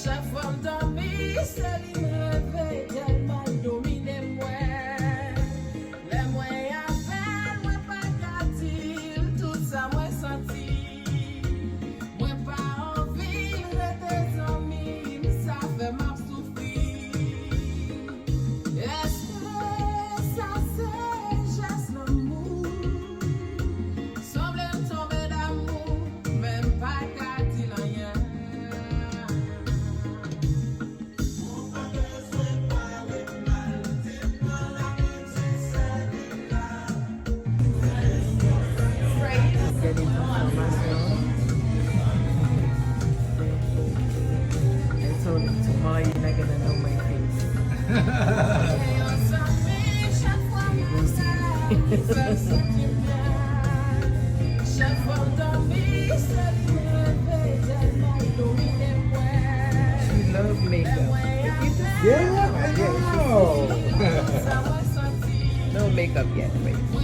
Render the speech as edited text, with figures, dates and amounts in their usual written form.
Chaque fois que dormi, c'est lui me réveille tellement dominé moi. Les moyens appellent, moi pas qu'à dire tout ça moi senti. Moi pas envie de tes amis, ça fait m'a souffrir. Est-ce que ça c'est juste l'amour? Semble tomber d'amour, même pas qu'à dire rien. Getting information. I told him tomorrow you're not gonna know my face. Chaque fois dormi, c'est lui me réveille tellement dominé moi. She loves makeup. Yeah, I know. Ça moi senti. No makeup yet, wait. Moi